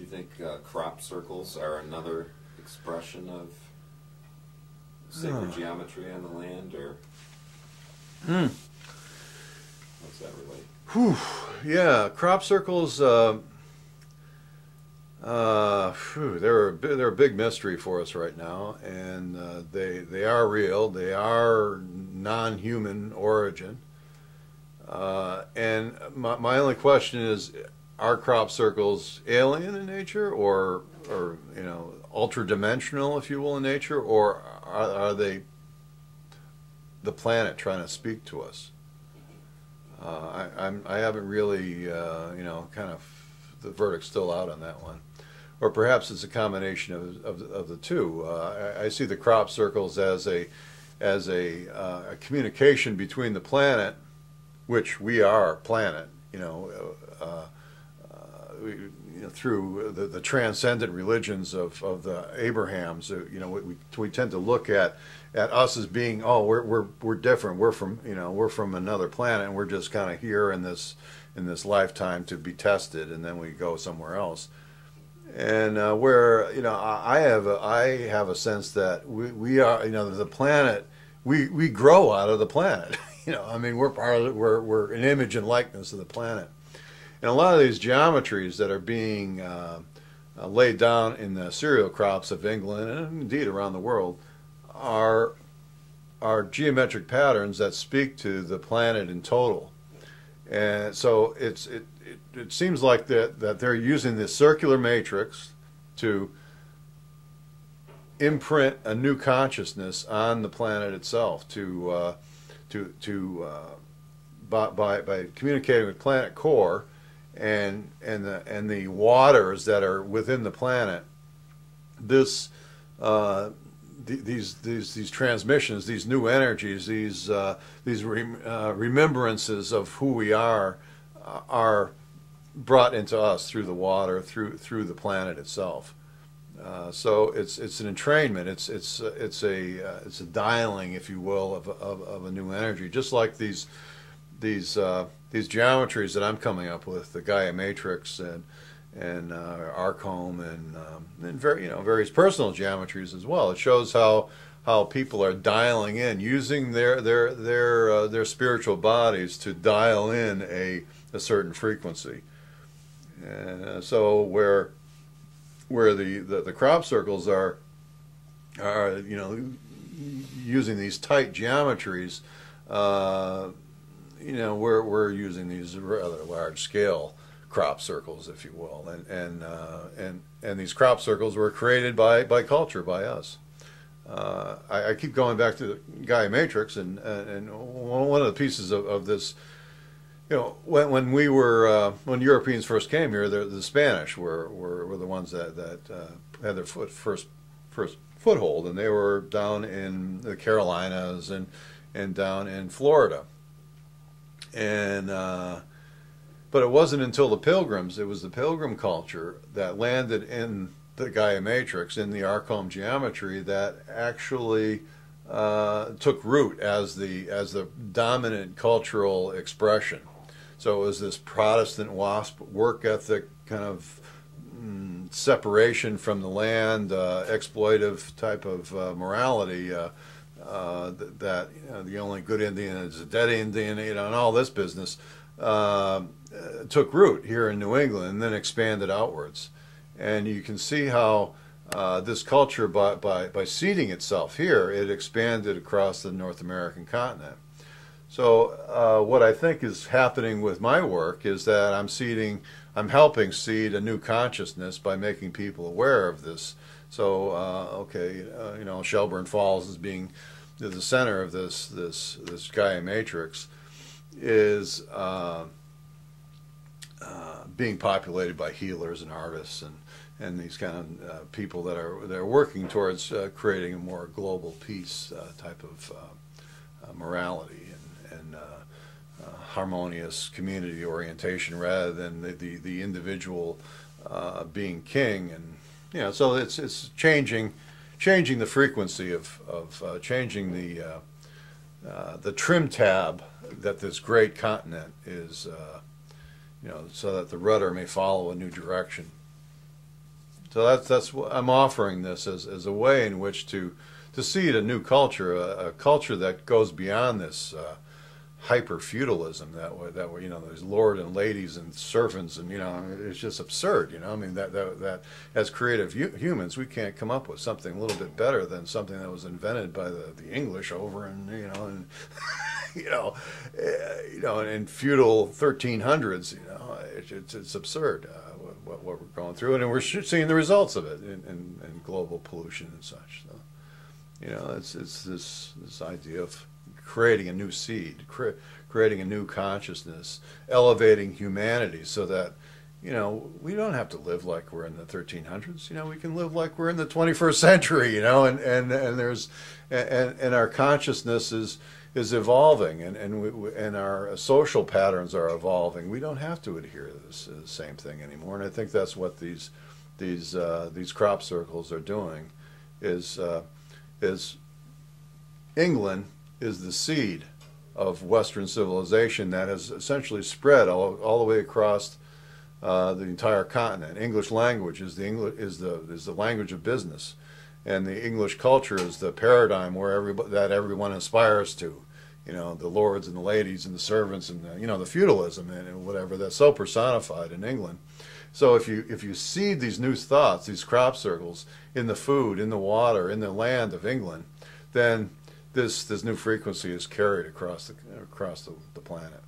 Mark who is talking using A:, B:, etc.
A: Do you think crop circles are another expression of sacred geometry on the land, or how does that relate?
B: Whew. Yeah, crop circles. They're a big mystery for us right now, and they are real. They are non-human origin, and my only question is: are crop circles alien in nature, or ultra-dimensional, if you will, in nature, or are they the planet trying to speak to us? I haven't really, kind of, the verdict's still out on that one. Or perhaps it's a combination of the two. I see the crop circles as a communication between the planet, which we are planet, through the transcendent religions of the Abrahams. We tend to look at us as being, oh, we're different. We're from another planet, and we're just kind of here in this lifetime to be tested, and then we go somewhere else. And where I have a sense that we are, the planet, we grow out of the planet. We're part of we're an image and likeness of the planet. And a lot of these geometries that are being laid down in the cereal crops of England and indeed around the world are geometric patterns that speak to the planet in total. And so it seems like that they're using this circular matrix to imprint a new consciousness on the planet itself, by communicating with planet core and the waters that are within the planet. These transmissions, these new energies, these remembrances of who we are brought into us through the water, through the planet itself. So it's an entrainment. It's a dialing, if you will, of a new energy. Just like these geometries that I'm coming up with, the Gaia matrix and Arcombe and various personal geometries as well. It shows how people are dialing in, using their spiritual bodies to dial in a certain frequency. So where the crop circles are using these tight geometries, we're using these rather large scale crop circles, if you will, and these crop circles were created by culture, by us. I keep going back to the Gaia matrix, and one of the pieces of this. When Europeans first came here, the Spanish were the ones that had their first foothold, and they were down in the Carolinas and down in Florida. But it wasn't until the Pilgrims, it was the Pilgrim culture that landed in the Gaia matrix, in the Arcombe geometry, that actually took root as the dominant cultural expression. So it was this Protestant WASP work ethic kind of separation from the land, exploitive type of morality, that the only good Indian is a dead Indian, and all this business took root here in New England and then expanded outwards. And you can see how this culture, by seeding itself here, it expanded across the North American continent. So what I think is happening with my work is that I'm helping seed a new consciousness by making people aware of this. So Shelburne Falls as being the center of this Gaia matrix is being populated by healers and artists and these kind of people that are working towards creating a more global peace type of morality and harmonious community orientation, rather than the individual being king. And so it's changing the frequency of changing the trim tab that this great continent is, so that the rudder may follow a new direction. So that's what I'm offering this as a way in which to seed a new culture, a culture that goes beyond this hyper feudalism that way, you know, there's lord and ladies and servants, and you know, it's just absurd. You know, I mean that as creative humans, we can't come up with something a little bit better than something that was invented by the English over in, you know, and you know, in feudal 1300s. You know, it's absurd what we're going through, and we're seeing the results of it in global pollution and such. So, you know, it's this idea of creating a new seed, creating a new consciousness, elevating humanity so that, you know, we don't have to live like we're in the 1300s. You know, we can live like we're in the 21st century. You know, and there's and our consciousness is evolving, and our social patterns are evolving. We don't have to adhere to the same thing anymore. And I think that's what these crop circles are doing. Is England is the seed of Western civilization that has essentially spread all the way across the entire continent. English language is the language of business, and the English culture is the paradigm where that everyone aspires to. You know, the lords and the ladies and the servants and you know, the feudalism and whatever that's so personified in England. So if you seed these new thoughts, these crop circles in the food, in the water, in the land of England, then this new frequency is carried across the planet.